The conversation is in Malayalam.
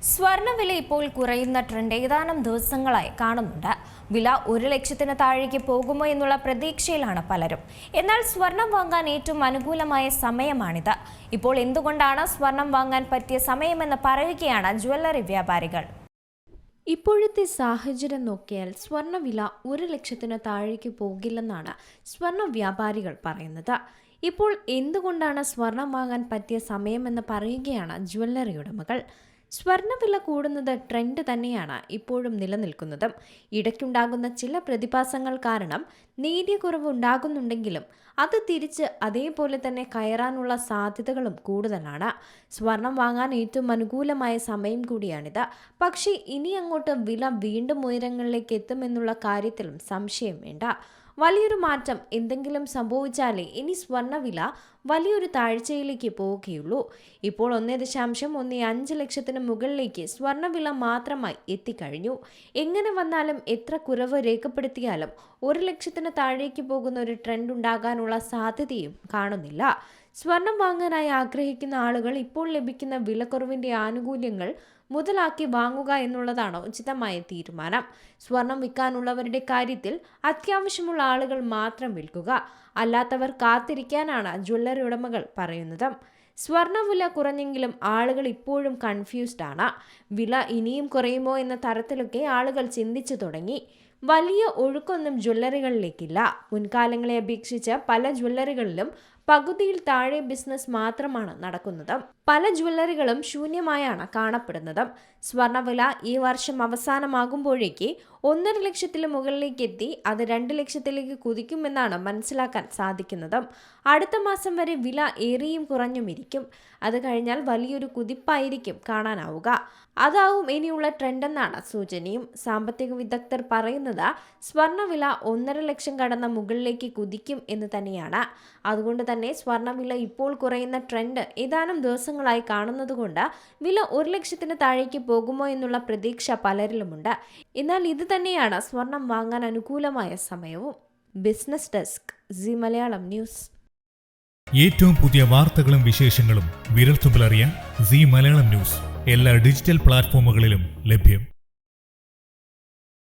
സ്വർണ്ണവില ഇപ്പോൾ കുറയുന്ന ട്രെൻഡ് ഏതാനും ദിവസങ്ങളായി കാണുന്നുണ്ട്. വില 1 ലക്ഷത്തിന് താഴേക്ക് പോകുമോ എന്നുള്ള പ്രതീക്ഷയിലാണ് പലരും. എന്നാൽ സ്വർണം വാങ്ങാൻ ഏറ്റവും അനുകൂലമായ സമയമാണിത്. ഇപ്പോൾ എന്തുകൊണ്ടാണ് സ്വർണം വാങ്ങാൻ പറ്റിയ സമയമെന്ന് പറയുകയാണ് ജ്വല്ലറി വ്യാപാരികൾ. ഇപ്പോഴത്തെ സാഹചര്യം നോക്കിയാൽ സ്വർണ്ണവില 1 ലക്ഷത്തിന് താഴേക്ക് പോകില്ലെന്നാണ് സ്വർണ്ണ വ്യാപാരികൾ പറയുന്നത്. ഇപ്പോൾ എന്തുകൊണ്ടാണ് സ്വർണം വാങ്ങാൻ പറ്റിയ സമയമെന്ന് പറയുകയാണ് ജ്വല്ലറി ഉടമകൾ. സ്വർണ്ണവില കൂടുന്നത് ട്രെൻഡ് തന്നെയാണ് ഇപ്പോഴും നിലനിൽക്കുന്നത്. ഇടയ്ക്കുണ്ടാകുന്ന ചില പ്രതിഭാസങ്ങൾ കാരണം നേരിയ കുറവ് ഉണ്ടാകുന്നുണ്ടെങ്കിലും അത് തിരിച്ച് അതേപോലെ തന്നെ കയറാനുള്ള സാധ്യതകളും കൂടുതലാണ്. സ്വർണം വാങ്ങാൻ ഏറ്റവും അനുകൂലമായ സമയം കൂടിയാണിത്. പക്ഷേ ഇനി അങ്ങോട്ട് വില വീണ്ടും ഉയരങ്ങളിലേക്ക് എത്തുമെന്നുള്ള കാര്യത്തിലും സംശയം വേണ്ട. വലിയൊരു മാറ്റം എന്തെങ്കിലും സംഭവിച്ചാലേ ഇനി സ്വർണ്ണവില വലിയൊരു താഴ്ചയിലേക്ക് പോവുകയുള്ളൂ. ഇപ്പോൾ 1.15 ലക്ഷത്തിന് മുകളിലേക്ക് സ്വർണ്ണവില മാത്രമായി എത്തിക്കഴിഞ്ഞു. എങ്ങനെ വന്നാലും എത്ര കുറവ് രേഖപ്പെടുത്തിയാലും 1 ലക്ഷത്തിന് താഴേക്ക് പോകുന്ന ഒരു ട്രെൻഡ് ഉണ്ടാകാനുള്ള സാധ്യതയും കാണുന്നില്ല. സ്വർണം വാങ്ങാനായി ആഗ്രഹിക്കുന്ന ആളുകൾ ഇപ്പോൾ ലഭിക്കുന്ന വിലക്കുറവിന്റെ ആനുകൂല്യങ്ങൾ മുതലാക്കി വാങ്ങുക എന്നുള്ളതാണ് ഉചിതമായ തീരുമാനം. സ്വർണം വിൽക്കാനുള്ളവരുടെ കാര്യത്തിൽ അത്യാവശ്യമുള്ള ആളുകൾ മാത്രം വിൽക്കുക, അല്ലാത്തവർ കാത്തിരിക്കാനാണ് ജ്വല്ലറി ഉടമകൾ പറയുന്നത്. സ്വർണ്ണവില കുറഞ്ഞെങ്കിലും ആളുകൾ ഇപ്പോഴും കൺഫ്യൂസ്ഡ് ആണ്. വില ഇനിയും കുറയുമോ എന്ന തരത്തിലൊക്കെ ആളുകൾ ചിന്തിച്ചു തുടങ്ങി. വലിയ ഒഴുക്കൊന്നും ജ്വല്ലറികളിലേക്കില്ല. മുൻകാലങ്ങളെ അപേക്ഷിച്ച് പല ജ്വല്ലറികളിലും പകുതിയിൽ താഴെ ബിസിനസ് മാത്രമാണ് നടക്കുന്നത്. പല ജ്വല്ലറികളും ശൂന്യമായാണ് കാണപ്പെടുന്നത്. സ്വർണ്ണവില ഈ വർഷം അവസാനമാകുമ്പോഴേക്ക് 1.5 ലക്ഷത്തിന് മുകളിലേക്ക് എത്തി അത് 2 ലക്ഷത്തിലേക്ക് കുതിക്കുമെന്നാണ് മനസ്സിലാക്കാൻ സാധിക്കുന്നത്. അടുത്ത മാസം വരെ വില ഏറിയും കുറഞ്ഞുമിരിക്കും. അത് കഴിഞ്ഞാൽ വലിയൊരു കുതിപ്പായിരിക്കും കാണാനാവുക. അതാവും ഇനിയുള്ള ട്രെൻഡെന്നാണ് സൂചനയും. സാമ്പത്തിക വിദഗ്ധർ പറയുന്നത് സ്വർണ്ണവില 1.5 ലക്ഷം കടന്ന മുകളിലേക്ക് കുതിക്കും എന്ന് തന്നെയാണ്. അതുകൊണ്ട് തന്നെ സ്വർണ്ണവില ഇപ്പോൾ കുറയുന്ന ട്രെൻഡ് ഏതാനും ദിവസങ്ങളായി കാണുന്നതുകൊണ്ട് വില 1 ലക്ഷത്തിന് താഴേക്ക് പോകുമോ എന്നുള്ള പ്രതീക്ഷ പലരിലുമുണ്ട്. എന്നാൽ ഇത് തന്നെയാണ് സ്വർണം വാങ്ങാൻ അനുകൂലമായ സമയവും. Business desk, C Malayalam news. ഏറ്റവും പുതിയ വാർത്തകളും വിശേഷങ്ങളും വിരൽത്തുമ്പിലറിയാൻ സി മലയാളം ന്യൂസ് എല്ലാ ഡിജിറ്റൽ പ്ലാറ്റ്ഫോമുകളിലും ലഭ്യം.